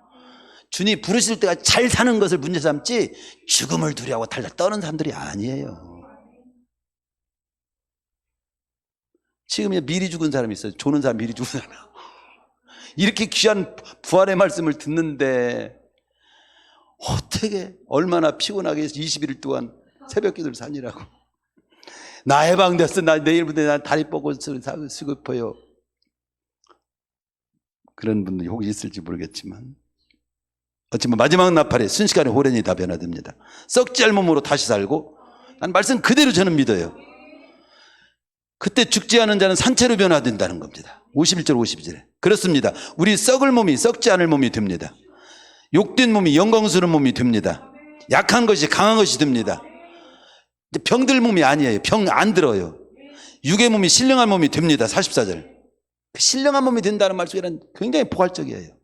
주님 부르실 때가 잘 사는 것을 문제 삼지 죽음을 두려워하고 달달 떠는 사람들이 아니에요. 지금 미리 죽은 사람이 있어요. 조는 사람 미리 죽은 사람. 이렇게 귀한 부활의 말씀을 듣는데 어떻게 얼마나 피곤하게 21일 동안 새벽 기도를 사니라고. 나 해방됐어. 나 내일부터 난 다리 뻗고 쓰고 싶어요. 그런 분들이 혹시 있을지 모르겠지만 어찌면 마지막 나팔에 순식간에 호련히 다 변화됩니다. 썩지 않을 몸으로 다시 살고 난 말씀 그대로 저는 믿어요. 그때 죽지 않은 자는 산채로 변화된다는 겁니다. 51절 52절에 그렇습니다. 우리 썩을 몸이 썩지 않을 몸이 됩니다. 욕된 몸이 영광스러운 몸이 됩니다. 약한 것이 강한 것이 됩니다. 병들 몸이 아니에요. 병 안 들어요. 육의 몸이 신령한 몸이 됩니다. 44절. 신령한 몸이 된다는 말씀은 굉장히 포괄적이에요.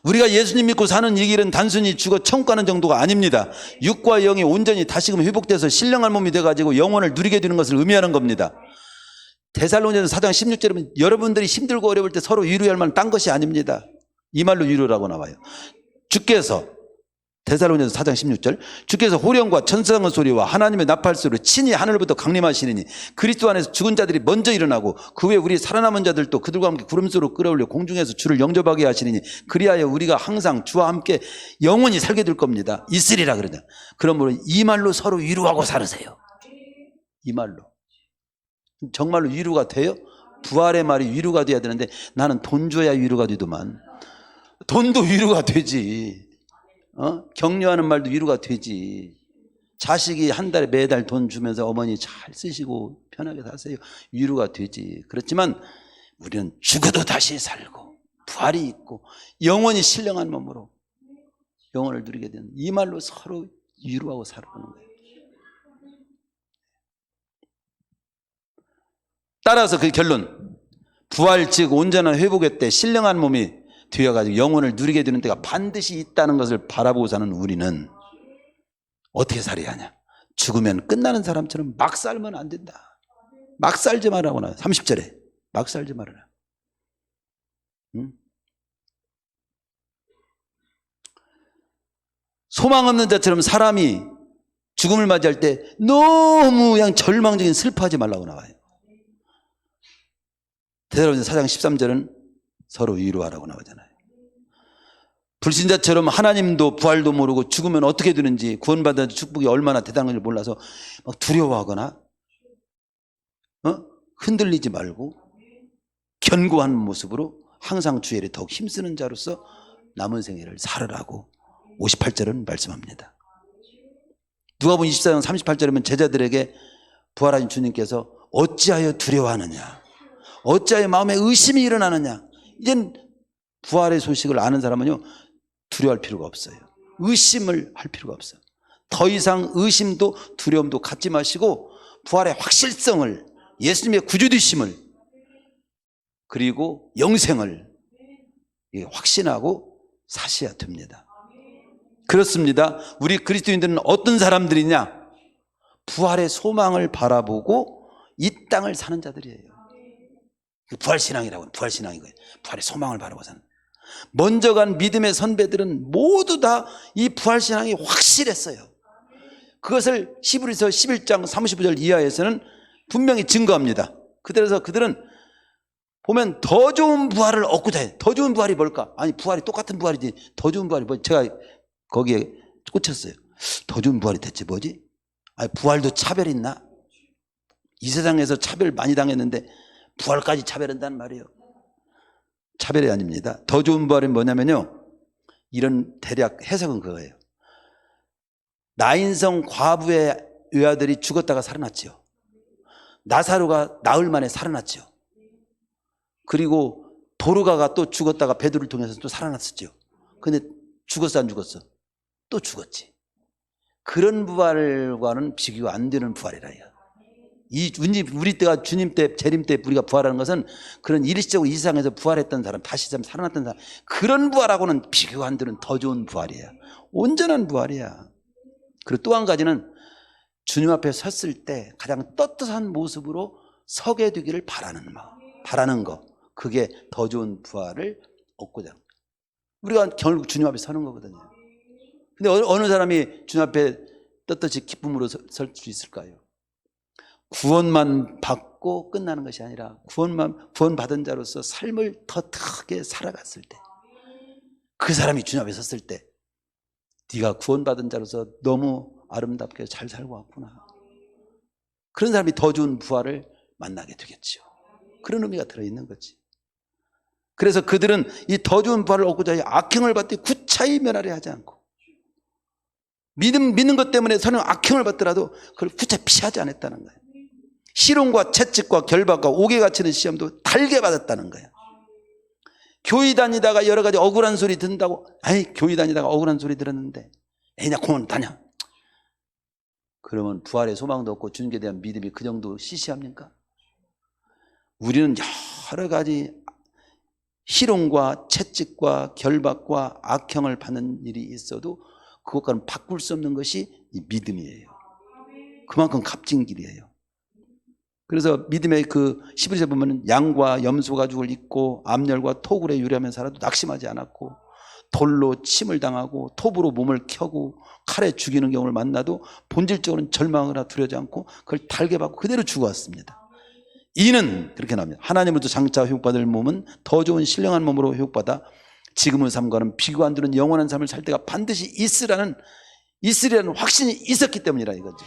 우리가 예수님 믿고 사는 이 길은 단순히 죽어 천국 가는 정도가 아닙니다. 육과 영이 온전히 다시금 회복돼서 신령한 몸이 돼가지고 영원을 누리게 되는 것을 의미하는 겁니다. 데살로니가서 4장 16절에 여러분들이 힘들고 어려울 때 서로 위로할 만한 딴 것이 아닙니다. 이 말로 위로라고 나와요. 주께서 데살로니가서 4장 16절 주께서 호령과 천사의 소리와 하나님의 나팔 소리로 친히 하늘부터 강림하시느니 그리스도 안에서 죽은 자들이 먼저 일어나고 그 후에 우리 살아남은 자들도 그들과 함께 구름수로 끌어올려 공중에서 주를 영접하게 하시느니 그리하여 우리가 항상 주와 함께 영원히 살게 될 겁니다. 있으리라 그러냐. 그러므로 이 말로 서로 위로하고 살으세요. 이 말로. 정말로 위로가 돼요? 부활의 말이 위로가 돼야 되는데 나는 돈 줘야 위로가 되더만. 돈도 위로가 되지. 격려하는 말도 위로가 되지. 자식이 한 달에 매달 돈 주면서 어머니 잘 쓰시고 편하게 사세요. 위로가 되지. 그렇지만 우리는 죽어도 다시 살고 부활이 있고 영원히 신령한 몸으로 영원을 누리게 되는 이 말로 서로 위로하고 살아가는 거예요. 따라서 그 결론, 부활 즉 온전한 회복의 때 신령한 몸이 되어가지고 영혼을 누리게 되는 때가 반드시 있다는 것을 바라보고 사는 우리는 어떻게 살아야 하냐. 죽으면 끝나는 사람처럼 막 살면 안 된다. 막 살지 말라고 나와요. 30절에 막 살지 말아라. 응? 소망 없는 자처럼 사람이 죽음을 맞이할 때 너무 그냥 절망적인 슬퍼하지 말라고 나와요. 데살로니가서 4장 13절은 서로 위로하라고 나오잖아요. 불신자처럼 하나님도 부활도 모르고 죽으면 어떻게 되는지 구원받은 축복이 얼마나 대단한 건지 몰라서 막 두려워하거나 흔들리지 말고 견고한 모습으로 항상 주의 일에 더욱 힘쓰는 자로서 남은 생애를 살으라고 58절은 말씀합니다. 누가복음 24장 38절이면 제자들에게 부활하신 주님께서 어찌하여 두려워하느냐, 어찌하여 마음에 의심이 일어나느냐. 이젠 부활의 소식을 아는 사람은요 두려워할 필요가 없어요. 의심을 할 필요가 없어요. 더 이상 의심도 두려움도 갖지 마시고 부활의 확실성을, 예수님의 구주되심을, 그리고 영생을 확신하고 사셔야 됩니다. 그렇습니다. 우리 그리스도인들은 어떤 사람들이냐? 부활의 소망을 바라보고 이 땅을 사는 자들이에요. 부활신앙이라고, 부활신앙이고요. 부활의 소망을 바라보고 사는. 먼저 간 믿음의 선배들은 모두 다 이 부활신앙이 확실했어요. 그것을 히브리서 11장 35절 이하에서는 분명히 증거합니다. 그래서 그들은 보면 더 좋은 부활을 얻고자 해요. 더 좋은 부활이 뭘까? 아니 부활이 똑같은 부활이지 더 좋은 부활이 뭐, 제가 거기에 꽂혔어요. 더 좋은 부활이 대체 뭐지? 부활도 차별 있나? 이 세상에서 차별 많이 당했는데 부활까지 차별한다는 말이에요. 차별이 아닙니다. 더 좋은 부활은 뭐냐면요, 이런 대략 해석은 그거예요. 나인성 과부의 외아들이 죽었다가 살아났죠. 나사로가 나흘 만에 살아났죠. 그리고 도르가가 또 죽었다가 베드로를 통해서 또 살아났었죠. 근데 죽었어 안 죽었어? 또 죽었지. 그런 부활과는 비교가 안 되는 부활이라요. 우리 때가 주님 때, 재림 때 우리가 부활하는 것은 그런 일시적으로 이 세상에서 부활했던 사람, 다시 살아났던 사람, 그런 부활하고는 비교가 안 되는 더 좋은 부활이야. 온전한 부활이야. 그리고 또 한 가지는 주님 앞에 섰을 때 가장 떳떳한 모습으로 서게 되기를 바라는 마음, 바라는 거, 그게 더 좋은 부활을 얻고자 합니다. 우리가 결국 주님 앞에 서는 거거든요. 근데 어느 사람이 주님 앞에 떳떳이 기쁨으로 설 수 있을까요? 구원만 받고 끝나는 것이 아니라 구원받은 자로서 삶을 더 크게 살아갔을 때, 그 사람이 주님 앞에 섰을 때 네가 구원받은 자로서 너무 아름답게 잘 살고 왔구나, 그런 사람이 더 좋은 부활을 만나게 되겠죠. 그런 의미가 들어있는 거지. 그래서 그들은 이 더 좋은 부활을 얻고자 악행을 받되 구차히 면하려 하지 않고, 믿는 것 때문에 서는 악행을 받더라도 그걸 구차히 피하지 않았다는 거예요. 시론과 채찍과 결박과 옥에 갇히는 시험도 달게 받았다는 거예요. 교회 다니다가 여러 가지 억울한 소리 듣는다고, 교회 다니다가 억울한 소리 들었는데 나 공원 다녀, 그러면 부활의 소망도 없고 주님께 대한 믿음이 그 정도 시시합니까? 우리는 여러 가지 희롱과 채찍과 결박과 악행을 받는 일이 있어도 그것과는 바꿀 수 없는 것이 이 믿음이에요. 그만큼 값진 길이에요. 그래서 믿음의 그 11절 보면 양과 염소 가죽을 입고 암열과 토굴에 유리하며 살아도 낙심하지 않았고, 돌로 침을 당하고 톱으로 몸을 켜고 칼에 죽이는 경우를 만나도 본질적으로는 절망하거나 두려워하지 않고 그걸 달게 받고 그대로 죽어왔습니다. 이는 그렇게 나옵니다. 하나님으로부터 장차 회복받을 몸은 더 좋은 신령한 몸으로 회복받아 지금의 삶과는 비교 안 되는 영원한 삶을 살 때가 반드시 있으리라는 확신이 있었기 때문이라 이거죠.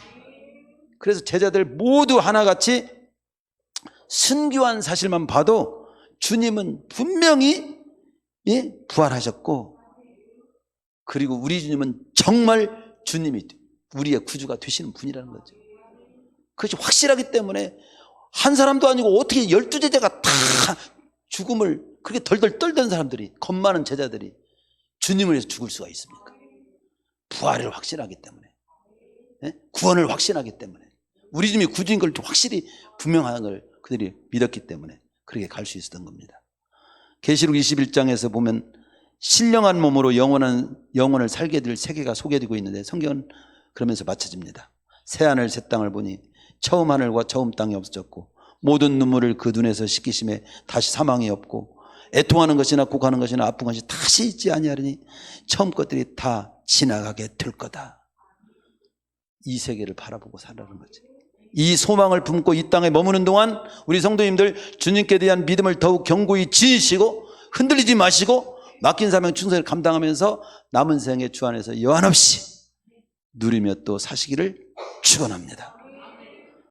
그래서 제자들 모두 하나같이 순교한 사실만 봐도 주님은 분명히 부활하셨고, 그리고 우리 주님은 정말 주님이 우리의 구주가 되시는 분이라는 거죠. 그것이 확실하기 때문에 한 사람도 아니고 어떻게 12제자가 다 죽음을 그렇게 덜덜 떨던 사람들이, 겁 많은 제자들이 주님을 위해서 죽을 수가 있습니까? 부활을 확신하기 때문에, 구원을 확신하기 때문에, 우리 주님이 구주인 걸 확실히 분명한 걸 그들이 믿었기 때문에 그렇게 갈 수 있었던 겁니다. 계시록 21장에서 보면 신령한 몸으로 영혼을 살게 될 세계가 소개되고 있는데, 성경은 그러면서 맞춰집니다. 새하늘 새 땅을 보니 처음 하늘과 처음 땅이 없어졌고 모든 눈물을 그 눈에서 씻기심에 다시 사망이 없고 애통하는 것이나 곡하는 것이나 아픈 것이 다시 있지 아니하리니 처음 것들이 다 지나가게 될 거다. 이 세계를 바라보고 살라는 거지. 이 소망을 품고 이 땅에 머무는 동안 우리 성도님들 주님께 대한 믿음을 더욱 견고히 지니시고 흔들리지 마시고 맡긴 사명 충성을 감당하면서 남은 생애 주 안에서 여한없이 누리며 또 사시기를 축원합니다.